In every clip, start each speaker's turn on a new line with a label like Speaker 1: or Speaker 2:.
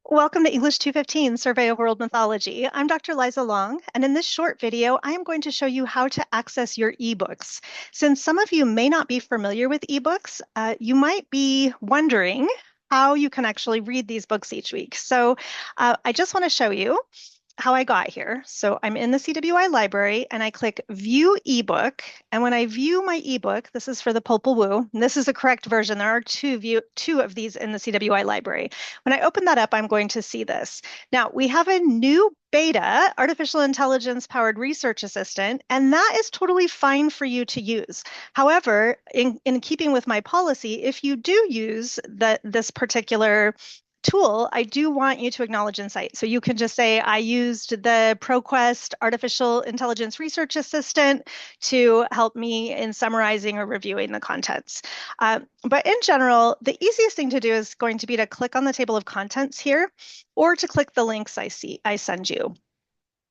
Speaker 1: Welcome to English 215, Survey of World Mythology. I'm Dr. Liza Long, and in this short video, I am going to show you how to access your ebooks. Since some of you may not be familiar with ebooks, you might be wondering how you can actually read these books each week. So I just want to show you how I got here. So I'm in the CWI library and I click View eBook. And when I view my ebook, this is for the Popol Vuh, and this is the correct version. There are two of these in the CWI library. When I open that up, I'm going to see this. Now, we have a new beta, artificial intelligence powered research assistant, and that is totally fine for you to use. However, in keeping with my policy, if you do use this particular tool, I do want you to acknowledge Insight. So you can just say, I used the ProQuest Artificial Intelligence Research Assistant to help me in summarizing or reviewing the contents. But in general, the easiest thing to do is going to be to click on the table of contents here, or to click the links I send you.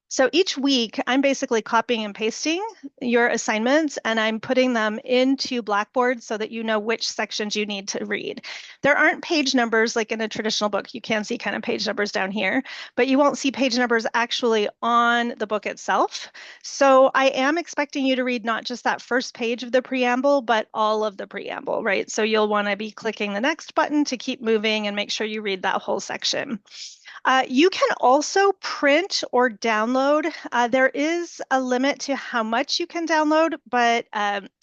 Speaker 1: So each week, I'm basically copying and pasting your assignments and I'm putting them into Blackboard so that you know which sections you need to read. There aren't page numbers like in a traditional book. You can see kind of page numbers down here, but you won't see page numbers actually on the book itself. So I am expecting you to read not just that first page of the preamble, but all of the preamble, right? So you'll want to be clicking the next button to keep moving and make sure you read that whole section. You can also print or download. There is a limit to how much you can download, but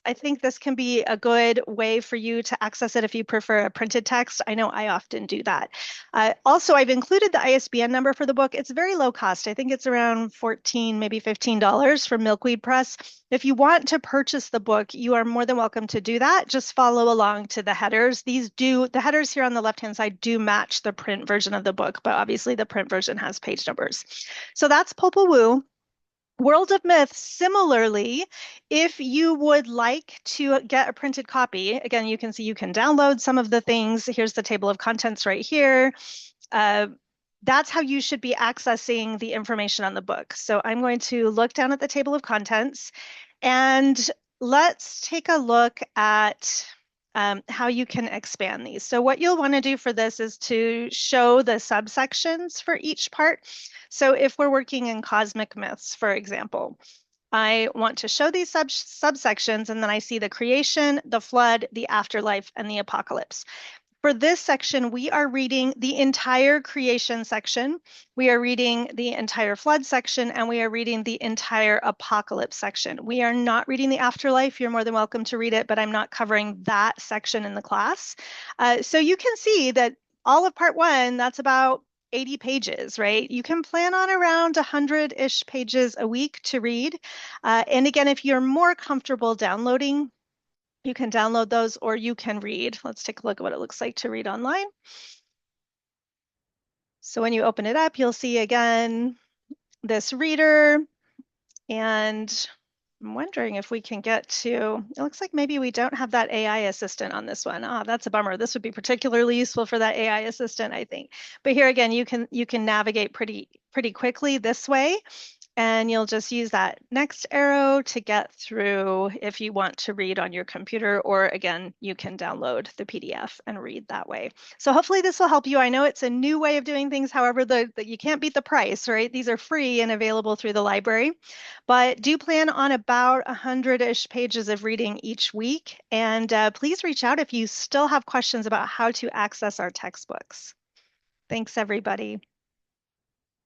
Speaker 1: I think this can be a good way for you to access it if you prefer a printed text. I know I often do that. Also, I've included the ISBN number for the book. It's very low cost. I think it's around $14, maybe $15 from Milkweed Press. If you want to purchase the book, you are more than welcome to do that. Just follow along to the headers. The headers here on the left-hand side do match the print version of the book, but obviously the print version has page numbers. So that's Popol Vuh. World of Myth, similarly, if you would like to get a printed copy, again, you can see you can download some of the things. Here's the table of contents right here. That's how you should be accessing the information on the book. So I'm going to look down at the table of contents and let's take a look at how you can expand these. So what you'll want to do for this is to show the subsections for each part. So if we're working in cosmic myths, for example, I want to show these subsections, and then I see the creation, the flood, the afterlife, and the apocalypse. For this section, we are reading the entire creation section, we are reading the entire flood section, and we are reading the entire apocalypse section. We are not reading the afterlife. You're more than welcome to read it, but I'm not covering that section in the class. So you can see that all of part one, that's about 80 pages, right? You can plan on around 100-ish pages a week to read. And again, if you're more comfortable downloading, you can download those or you can read. Let's take a look at what it looks like to read online. So when you open it up, you'll see again this reader, and I'm wondering if we can get to, it looks like maybe we don't have that AI assistant on this one. Ah, that's a bummer. This would be particularly useful for that AI assistant, I think. But here again, you can navigate pretty quickly this way. And you'll just use that next arrow to get through if you want to read on your computer, or again, you can download the PDF and read that way. So hopefully this will help you. I know it's a new way of doing things. However, you can't beat the price, right? These are free and available through the library, but do plan on about 100-ish pages of reading each week. And please reach out if you still have questions about how to access our textbooks. Thanks, everybody.